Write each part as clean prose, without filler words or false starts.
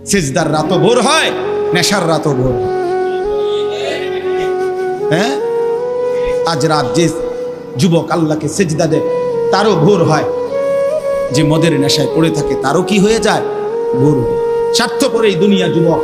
সেজদার রাতও ভোর হয়, নেশার রাতও ভোর হয়। হ্যাঁ, আজ রাত যে যুবক আল্লাহকে সেজদা দেয় তারও ভোর হয়, যে মদের নেশায় পড়ে থাকে তারও কি হয়ে যায়, ভোর হয়। স্বার্থপর এই দুনিয়া যুবক,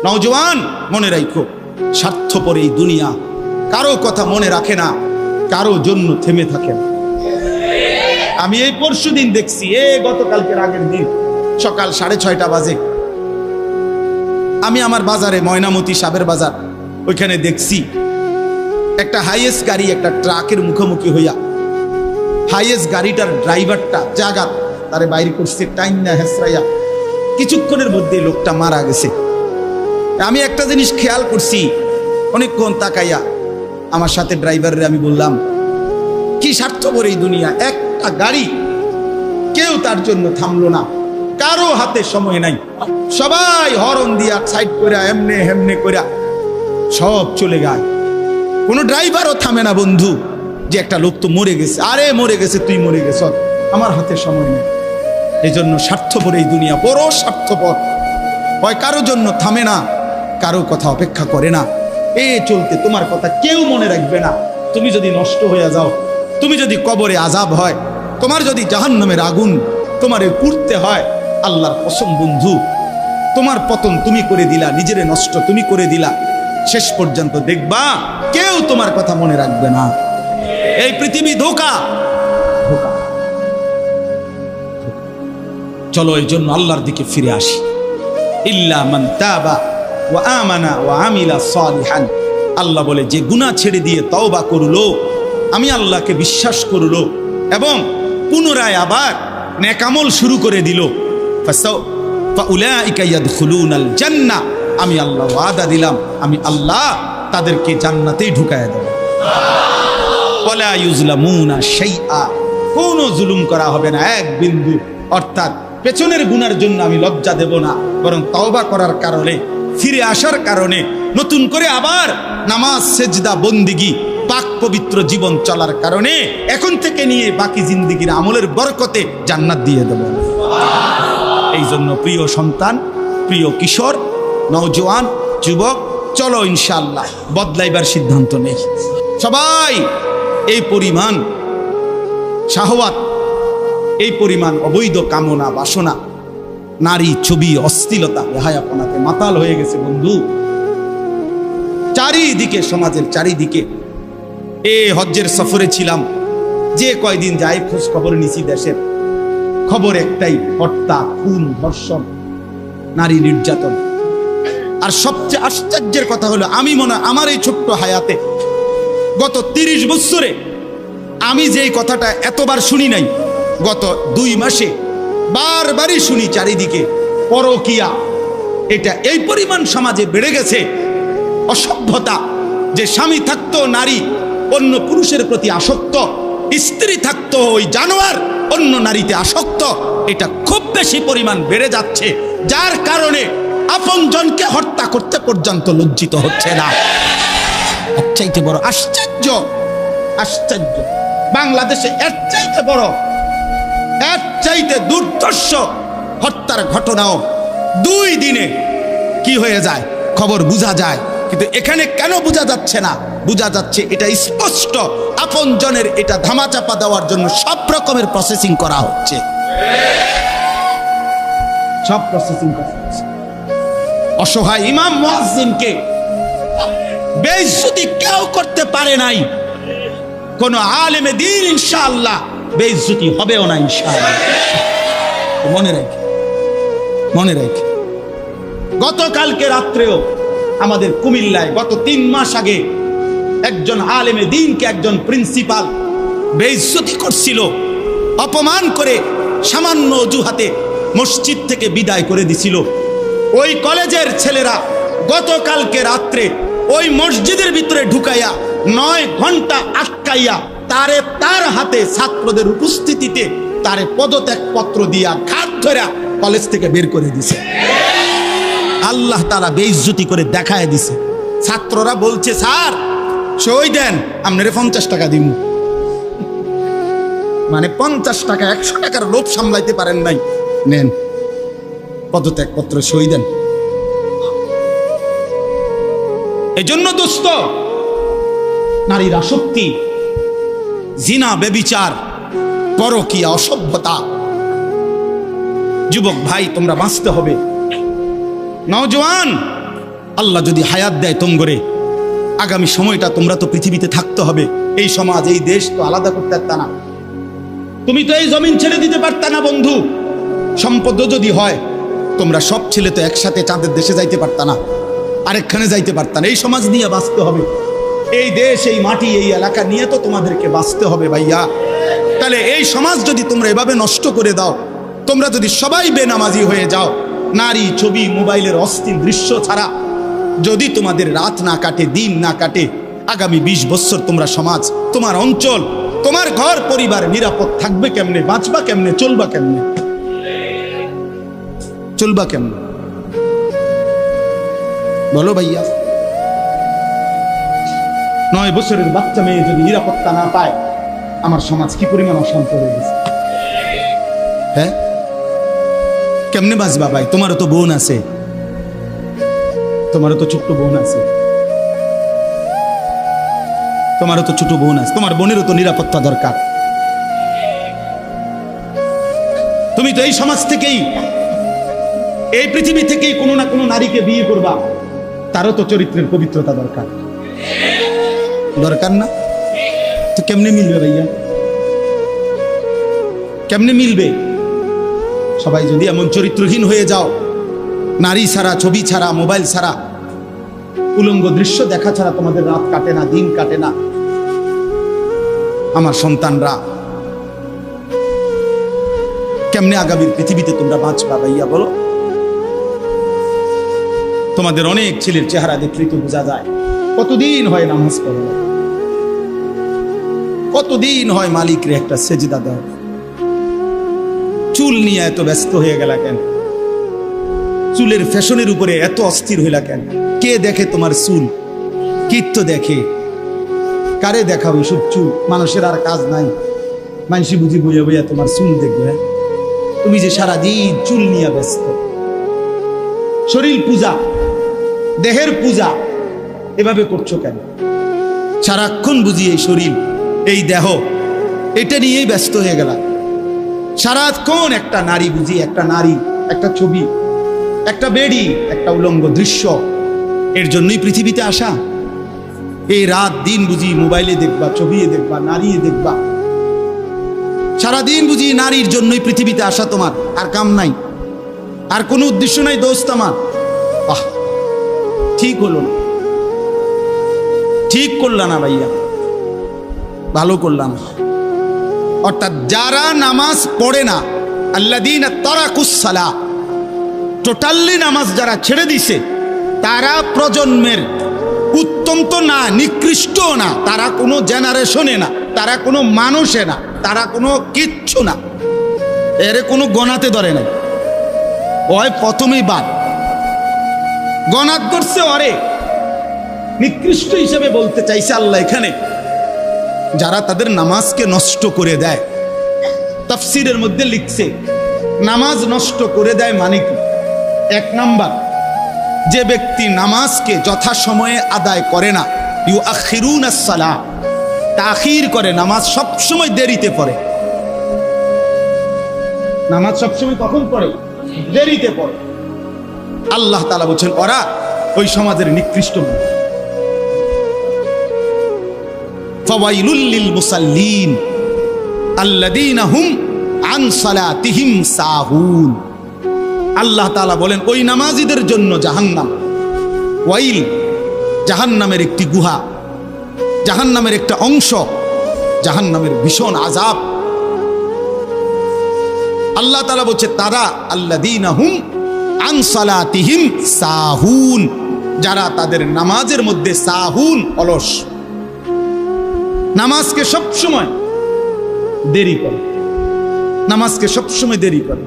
নওজওয়ান মনে রাখো, স্বার্থপর এই দুনিয়া, কারো কথা মনে রাখে না, কারো জন্য থেমে থাকে না। আমি এই পরশুদিন দেখছি, গতকালকের আগের দিন সকাল 6:30 বাজে আমি আমার বাজারে, ময়নামতি সাবের বাজার, ওইখানে দেখছি একটা হাইয়েস্ট গাড়ি একটা ট্রাকের মুখোমুখি হইয়া, হাইয়েস্ট গাড়িটার ড্রাইভারটা জাগাত তারে বাইরে করছে টাইম না হেসরাইয়া, কিছুক্ষণের মধ্যে লোকটা মারা গেছে। আমি একটা জিনিস খেয়াল করছি, অনেকক্ষণ তাকাইয়া আমার সাথে ড্রাইভারের আমি বললাম, কি স্বার্থপর এই দুনিয়া, একটা গাড়ি কেউ তার জন্য থামলো না, কারো হাতে সময় নাই, সবাই হরন দিয়া সাইড করে এমনে হেমনে করে সব চলে যায়, কোনো ড্রাইভারও থামে না বন্ধু, যে একটা লোক তো মরে গেছে, আরে মরে গেছে, তুই মরে গেছ, আমার হাতে সময় নেই। এই জন্য স্বার্থপর এই দুনিয়া, বড় স্বার্থপর, হয় কারো জন্য থামে না, কারো কথা অপেক্ষা করে না, চলতে তোমার কথা কেউ মনে রাখবে না। তুমি যদি নষ্ট হয়ে যাও, তুমি যদি কবরে আযাব হয়, তোমার যদি জাহান্নামের আগুন তোমারে পুড়তে হয়, আল্লাহর কসম বন্ধু, তোমার পতন তুমি করে দিলা, নিজেরে নষ্ট তুমি করে দিলা, শেষ পর্যন্ত দেখবা কেউ তোমার কথা মনে রাখবে না। এই পৃথিবী ধোঁকা। চলো এই জন্য আল্লাহর দিকে ফিরে আসি। ইল্লা মান তাবা ওয়া আমানা ওয়া আমিলা সালিহান, আল্লাহ বলে যে গুনাহ ছেড়ে দিয়ে তওবা করলো, আমি আল্লাহকে বিশ্বাস করলো এবং পুনরায় আবার নেক আমল শুরু করে দিল, ফাউলাইকা ইয়াদখুলুনাল জান্নাহ, আমি আল্লাহ ওয়াদা দিলাম, আমি আল্লাহ তাদেরকে জান্নাতেই ঢুকায়া দেব। ওয়ালা ইউজলামুনা শাইআ, কোনো জুলুম করা হবে না এক বিন্দু। অর্থাৎ পেছনের গুনার জন্য আমি লজ্জা দেব না, বরং তওবা করার কারণে, ফিরে আসার কারণে, নতুন করে আবার নামাজ সেজদা বন্দিগি পাক পবিত্র জীবন চলার কারণে এখন থেকে নিয়ে বাকি জিন্দেগির আমলের বরকতে জান্নাত দিয়ে দেব। এই জন্য প্রিয় সন্তান, প্রিয় কিশোর, নওজোয়ান, যুবক, চলো ইনশাআল্লাহ বদলাইবার সিদ্ধান্ত নেই। সবাই এই পরিমাণ শাহওয়াত, এই পরিমাণ অবৈধ কামনা বাসনা, নারী ছবি অশ্লীলতা বেহায়াপনাতে মাতাল হয়ে গেছে বন্ধু, চারিদিকে, সমাজের চারিদিকে। হজ্জের সফরে ছিলাম, যে কয়দিন যাই খোঁজ খবর নিছি, দেশের খবর একটাই, হত্যা, খুন, ধর্ষণ, নারী নির্যাতন। আর সবচেয়ে আশ্চর্যের কথা হলো, আমি মনে আমার এই ছোট্ট হায়াতে গত 30 বছরে আমি যে কথাটা এতবার শুনি নাই, গত 2 মাসে বারবারই শুনি চারিদিকে পরকিয়া। এটা এই পরিমাণ সমাজে বেড়ে গেছে, অসভ্যতা, যে স্বামী থাকতো নারী অন্য পুরুষের প্রতি আসক্ত, স্ত্রী থাকতো ওই জানোয়ার অন্য নারীতে আসক্ত, এটা খুব বেশি পরিমাণ বেড়ে যাচ্ছে, যার কারণে আপনজনকে হত্যা করতে পর্যন্ত লজ্জিত হচ্ছে না। এর চাইতে বড় আশ্চর্য, আশ্চর্য বাংলাদেশে এর চাইতে বড়, এর চাইতে দুর্ধর্ষ হত্যার ঘটনাও 2 দিনে কি হয়ে যায় খবর বোঝা যায়, কিন্তু এখানে কেন বোঝা যাচ্ছে না? বোঝা যাচ্ছে এটা স্পষ্ট, আপনজনের এটা ধামাচাপা দেওয়ার জন্য সব রকমের প্রসেসিং করা হচ্ছে, সব প্রসেসিং করা হচ্ছে। অসহায় ইমাম মুয়াজ্জিনকে বেইজ্জতি কেউ করতে পারে নাই, কোন আলেমে দ্বীন ইনশাআল্লাহ বেইজ্জতি হবেও না ইনশাআল্লাহ। মনে রাখি, মনে রাখি, গতকালকে রাত্রেও আমাদের কুমিল্লায় গত 3 মাস আগে একজন আলেমে দ্বীনকে একজন প্রিন্সিপাল বেইজ্জতি করছিল, অপমান করে সামান্য অজুহাতে মসজিদ থেকে বিদায় করে দিছিল। ওই কলেজের ছেলেরা গতকালকে রাত্রে ওই মসজিদের ভিতরে ঢুকাইয়া 9 ঘন্টা আটকাইয়া তারে, তার হাতে ছাত্রদের উপস্থিতিতে তারে পদত্যাগ পত্র দিয়া ঘাট ধরে কলেজ থেকে বের করে দিছে। আল্লাহ তাআলা বেইজ্জতি করে দেখায় দিছে। ছাত্ররা বলছে, স্যার সই দেন, আপনারে 50 টাকা দিব। মানে 50 টাকা, 100 টাকার লোভ সামলাইতে পারেন নাই, নেন পদত্যাগপত্র সই দেন। এই জন্য দোস্ত, নারীর আসক্তি, জিনা, বেবিচার, পরকীয়া, অসভ্যতা, যুবক ভাই তোমরা বাঁচতে হবে। নওজওয়ান, আল্লাহ যদি হায়াত দেয় তোমরে, আগামী সময়টা তোমরা তো পৃথিবীতে থাকতে হবে। এই সমাজ, এই দেশ তো আলাদা করতে পারতা না, তুমি তো এই জমিন ছেড়ে দিতে পারতা না বন্ধু। সম্পদ যদি হয়, তোমরা সব ছেলে তো একসাথে চাঁদের দেশে যাইতে পারতা না, আরেকখানে যাইতে পারতা না। এই সমাজ নিয়ে বাঁচতে হবে, এই দেশ, এই মাটি, এই এলাকা নিয়ে তো তোমাদেরকে বাঁচতে হবে ভাইয়া। তাহলে এই সমাজ যদি তোমরা এভাবে নষ্ট করে দাও, তোমরা যদি সবাই বেনামাজি হয়ে যাও, নারী, ছবি, মোবাইলের অস্থির দৃশ্য ছাড়া যদি তোমাদের রাত না কাটে, দিন না কাটে, আগামী 20 বছর তোমরা সমাজ, তোমার অঞ্চল, তোমার ঘর পরিবার নিরাপদ থাকবে কেমনে? বাঁচবা কেমনে? চলবা কেমনে? চলবা কেমনে বলো ভাইয়া? 9 বছরের বাচ্চা মেয়ে যদি নিরাপত্তা না পায়, আমার সমাজ কি পরিমাণ অশান্ত হয়ে গেছে। হ্যাঁ, কেমনে বাঁচবা ভাই? তোমারও তো বোন আছে, তোমারও তো ছোট্ট বোন আছে, তোমারও তো ছোট বোন আছে, তোমার বোনেরও তো নিরাপত্তা দরকার। তুমি তো এই সমাজ থেকেই, এই পৃথিবী থেকেই কোনো না কোনো নারীকে বিয়ে করবা, তারও তো চরিত্রের পবিত্রতা দরকার, দরকার না? তো কেমনে মিলবে ভাইয়া? কেমনে মিলবে? সবাই যদি এমন চরিত্রহীন হয়ে যাও, নারী ছাড়া, ছবি ছাড়া, মোবাইল ছাড়া, উলঙ্গ দৃশ্য দেখা ছাড়া তোমাদের রাত কাটে না, দিন কাটে না, আমার সন্তানরা কেমনে আগামীর পৃথিবীতে তোমরা বাঁচবা ভাইয়া বলো? তোমাদের অনেক ছেলের চেহারা দেখলেই তো বোঝা যায় কতদিন হয় নামাজ পড়ে, কতদিন হয় মালিকরে একটা সেজদা দাও। চুল নিয়ে এত ব্যস্ত হয়ে গেলা কেন? চুলের ফ্যাশনের উপরে এত অস্থির হইলা কেন? কে দেখে তোমার চুল? কীর্ত দেখে? কারে দেখাও এসব চুল? মানুষের আর কাজ নাই, মানুষই বুঝি বইয়া বইয়া তোমার চুল দেখবে। তুমি যে সারাদিন চুল নিয়ে ব্যস্ত, শরীর পূজা, দেহের পূজা এভাবে করছো কেন? সারাক্ষণ বুঝি এই শরীর, এই দেহ, এটা নিয়েই ব্যস্ত হয়ে গেলা। সারাক্ষণ একটা নারী বুঝি, একটা নারী, একটা ছবি, একটা বেড়ি, একটা উলঙ্গ দৃশ্য, এর জন্যই পৃথিবীতে আসা। এই রাত দিন বুঝি মোবাইলে দেখবা, ছবি দেখবা, নারী দেখবা, সারাদিন বুঝি নারীর জন্যই পৃথিবীতে আসা। তোমার আর কাম নাই, আর কোনো উদ্দেশ্য নাই দোস্ত আমার। ঠিক হলো না, ঠিক করলা না ভাইয়া, ভালো করলাম। অর্থাৎ যারা নামাজ পড়ে না, আল্লাযীনা তারাকুস সালাহ, টোটালি নামাজ যারা ছেড়ে দিছে, তারা প্রজন্মের উত্তম তো না, নিকৃষ্ট না, তারা কোনো জেনারেশনে না, তারা কোনো মানুষে না, তারা কোনো কিচ্ছু না, এর কোনো গণাতে ধরে নাই। ওই প্রথমেই বাদ গণাত করছে, অরে নিকৃষ্ট হিসেবে বলতে চাইছে আল্লাহ এখানে যারা তাদের নামাজকে নষ্ট করে দেয়। তাফসীরের মধ্যে লিখছে নামাজ নষ্ট করে দেয় মানে কি? 1 নাম্বার, যে ব্যক্তি নামাজকে যথাসময়ে আদায় করে না, ইউআখিরুনাস সালাহ, তাখির করে, নামাজ সবসময় দেরিতে পড়ে। নামাজ সবসময় কখন পড়ে? দেরিতে পড়ে। আল্লাহ তাআলা বলছেন ওরা ওই সমাজের নিকৃষ্ট মানুষ। ফাওয়াইলুল লিল মুসাল্লিন আল্লাযীনা হুম আন সালাতিহিম সাহুন। আল্লাহ তাআলা বলেন ওই নামাজীদের জন্য জাহান্নাম। ওয়াইল, জাহান্নামের একটি গুহা, জাহান্নামের একটা অংশ, জাহান্নামের ভীষণ আযাব। আল্লাহ তাআলা বলছে তারা আল্লাযীনা হুম আন সালাতিহিম সাহুন, যারা তাদের নামাজের মধ্যে সাহুন, অলস, নামাজকে সবসময় দেরি করে, নামাজকে সবসময় দেরি করে।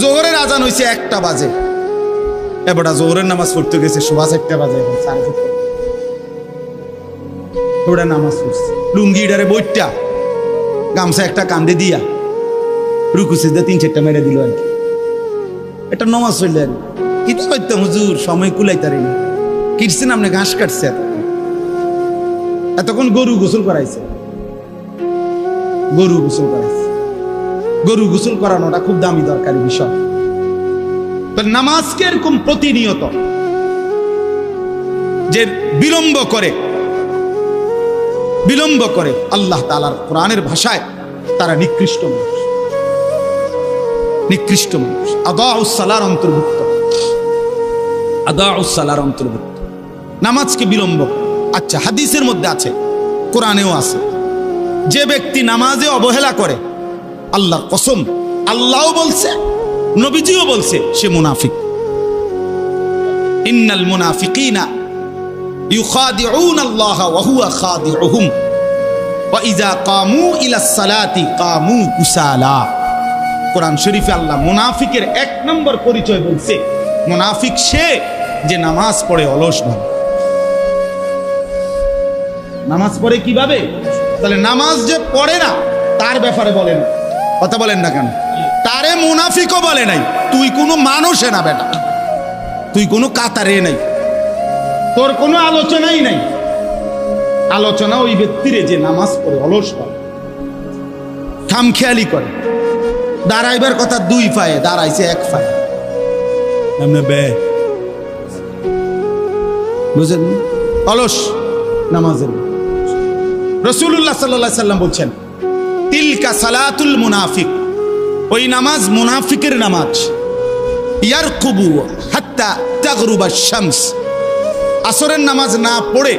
জোহরের আজান হয়েছে 1টা বাজে, এবারটা জোহরের নামাজ পড়তে গেছে 4:30 বাজে, ওরা নামাজ পড়ছে লুঙ্গিটারে বইটা, গামছা একটা কান্দে দিয়া, রুকু সিজদা 3-4টা মেরে দিল আর কি। এটা নমাজ হইলেন কি তো করতাম হুজুর, সময় কুলাইতারি না। কিটছেন আপনি, ঘাস কাটছে, এতক্ষণ গরু গোসল করাইছে, গরু গোসল করাইছে। গরু গোসল করানোটা খুব দামি দরকারি বিষয়। নামাজকে এরকম প্রতিনিয়ত যে বিলম্ব করে আল্লাহ তাআলার কোরআনের ভাষায় তারা নিকৃষ্ট মানুষ, নিকৃষ্ট মানুষ। আদাউস সালার অন্তর্ভুক্ত, আদাউস সালার অন্তর্ভুক্ত নামাজকে বিলম্ব। আচ্ছা, হাদিসের মধ্যে আছে, কোরআনেও আছে, যে ব্যক্তি নামাজে অবহেলা করে, আল্লাহর কসম, আল্লাহও বলছে, নবীজিও বলছে, সে মুনাফিক। ইন্নাল মুনাফিকিনা ইউখাদিউনা আল্লাহ ওয়া হুয়া খাদিউহুম ওয়া ইযা কামু ইলাস সালাতি কামু কুসালা। কোরআন শরীফে আল্লাহ মুনাফিকের এক নম্বর পরিচয় বলছে, মুনাফিক সে যে নামাজ পড়ে অলস ভাবে। নামাজ পড়ে কিভাবে? তাহলে নামাজ যে পড়ে না তার ব্যাপারে বলেন, কথা বলেন না কেন? তারে মুনাফিকও বলে নাই। তুই কোনো মানুষে না বেটা, তুই কোনো কাতারে নাই, তোর কোনো আলোচনাই নাই। আলোচনা ওই ব্যক্তিরে যে নামাজ পড়ে অলস ভাবে, খামখেয়ালি করে। দাঁড়াইবার কথা দুই পায়ে, দাঁড়াইছে এক পায়ে, বুঝলেন? অলস নামাজের। রাসূলুল্লাহ সাল্লাল্লাহু আলাইহি সাল্লাম বলছেন, তিলকা সালাতুল মুনাফিক, ওই নামাজ মুনাফিকের নামাজ। ইয়ারকুবু হাত্তা তাগরুবা শামস, আসরের নামাজ না পড়ে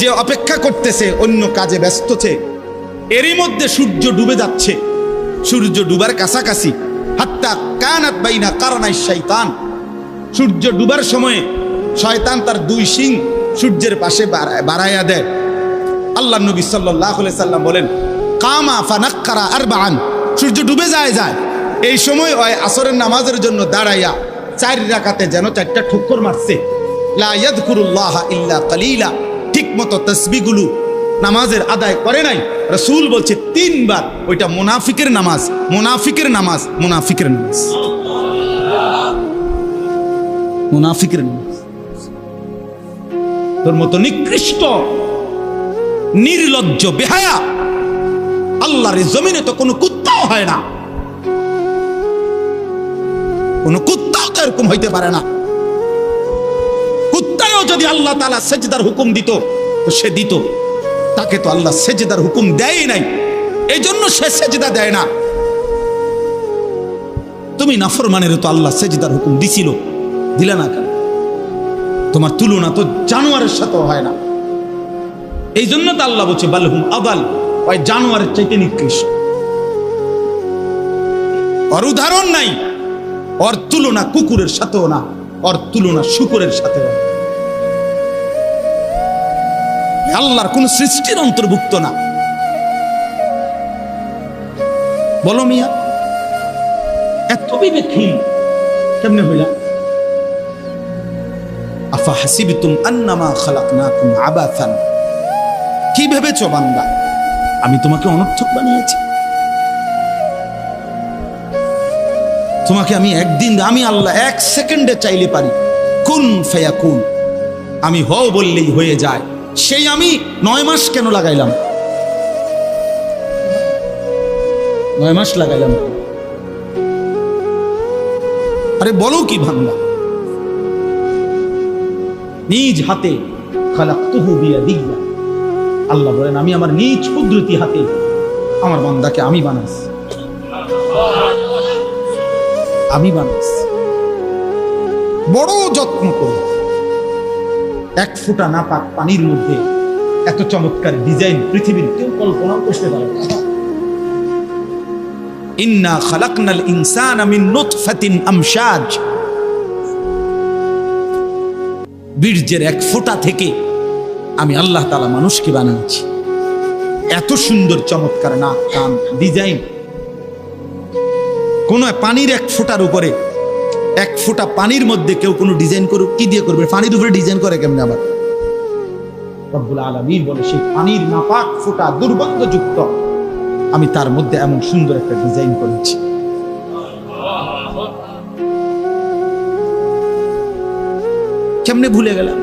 যে অপেক্ষা করতেছে, অন্য কাজে ব্যস্তছে, এরই মধ্যে সূর্য ডুবে যাচ্ছে, সূর্য ডুবার কাছাকাছি। হাত্তা কানাত বাইনা কারনাই শাইতান, সূর্য ডুবার সময়ে শয়তান তার দুই শিং সূর্যের পাশে বাড়াইয়া দেয়। আল্লাহ নবী সাল্লাল্লাহু আলাইহি সাল্লাম বলেন, কামা ফানাক্কারা আরবাআন, সূর্য ডুবে যায়, এই সময় ওই আসরের নামাজের জন্য দাঁড়াইয়া 4 রাকাতে যেন 4টা ঠুক্কর মারছে। লা ইয়াযকুরুল্লাহ ইল্লা কালিলা, ঠিক মতো তাসবিহগুলো নামাজের আদায় করে নাই। রাসূল বলছে 3 বার, ওইটা মুনাফিকের নামাজ, মুনাফিকের নামাজ, মুনাফিকের নামাজ, মুনাফিকের নামাজ। তোর মতো নিকৃষ্ট নির্লজ্জ বেহায়া আল্লাহর জমিনে তো কোনো কুত্তাও হয় না, কোন কুত্তাও তো এরকম হইতে পারে না। কুত্তাও যদি আল্লাহ তাআলা সেজদার হুকুম দিত তো সে দিত, তাকে তো আল্লাহ সেজদার হুকুম দেয় নাই, এই জন্য সে সেজদা দেয় না। তুমি নাফরমানের তো আল্লাহ সেজদার হুকুম দিছিল, দিলা না কেন? তোমার তুলনা তো জানোয়ারের সাথেও হয় না। এই জন্য তো আল্লাহ বলছে বালহুম আদাল, ওই জানোয়ারের চাইতে নিকৃষ্ট। ওর উদাহরণ নাই, ওর তুলনা কুকুরের সাথেও না, ওর তুলনা শুকরের সাথেও না। আল্লাহর কোন সৃষ্টির অন্তর্ভুক্ত না। বলো মিয়া, এত বিবেকহীন কেমনে হইলা? আফা হাসিবতুম আন্নামা খালাকনাকুম আবাসান, কি ভেবেছো বান্দা আমি তোমাকে অনর্থক বানিয়েছি? তোমাকে আমি একদিন, আমি আল্লাহ 1 সেকেন্ডে চাইলে পারি, কুন ফায়াকুন, আমি হও বললেই হয়ে যায়। সেই আমি 9 মাস কেন লাগাইলাম? 9 মাস লাগাইলাম। আরে বলো কি বান্দা, নিজ হাতে খালাকতুহু বিয়াদিয়া, আল্লাহ বলেন আমি আমার নিজ কুদরতি হাতে আমার বান্দাকে আমি বানাইছি, আমি বানাইছি। বড় যত্ন করে 1 ফোঁটা নাপাক পানির মধ্যে এত চমৎকার ডিজাইন পৃথিবীর কেউ কল্পনাও করতে পারে না। ইন্না খালাকনাল ইনসানা মিন নুতফাতিন আমশাজ, বীর্যের 1 ফোঁটা থেকে আমি আল্লাহ তাআলা মানুষকে বানিয়েছি। এত সুন্দর চমৎকার নাক কান ডিজাইন। কোন পানির 1 ফোঁটার উপরে, 1 ফোঁটা পানির মধ্যে কেউ কোনো ডিজাইন করুক, কি দিয়ে করবে? পানির উপরে ডিজাইন করে কেমনে? আবার রব্বুল আলামিন বলে সেই পানির নাপাক ফোঁটা দুর্গন্ধযুক্ত, আমি তার মধ্যে এমন সুন্দর একটা ডিজাইন করেছি। কেমনে ভুলে গেলাম?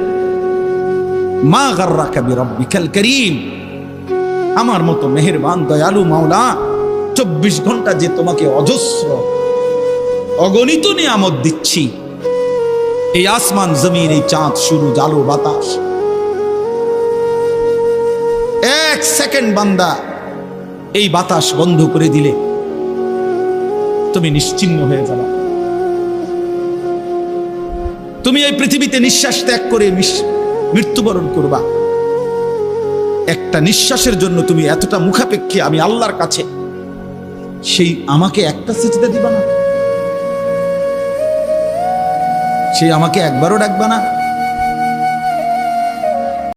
মা গাররাকা বিরাব্বিকাল কারীম, আমার মতো মেহেরবান দয়ালু মাওলা 24 ঘন্টা যে তোমাকে অজস্র অগণিত নিয়ামত দিচ্ছি, এই আসমান জমিন, এই চাঁদ সূরজ আলো বাতাস, 1 সেকেন্ড বান্দা এই বাতাস বন্ধ করে দিলে তুমি নিশ্চিহ্ন হয়ে যাবে। তুমি এই পৃথিবীতে নিঃশ্বাস ত্যাগ করে মৃত্যুবরণ করবা। একটা নিঃশ্বাসের জন্য তুমি এতটা মুখাপেক্ষী আমি আল্লাহর কাছে, সেই আমাকে একটা সিজদা দিবা না? সেই আমাকে একবারও ডাকবা না?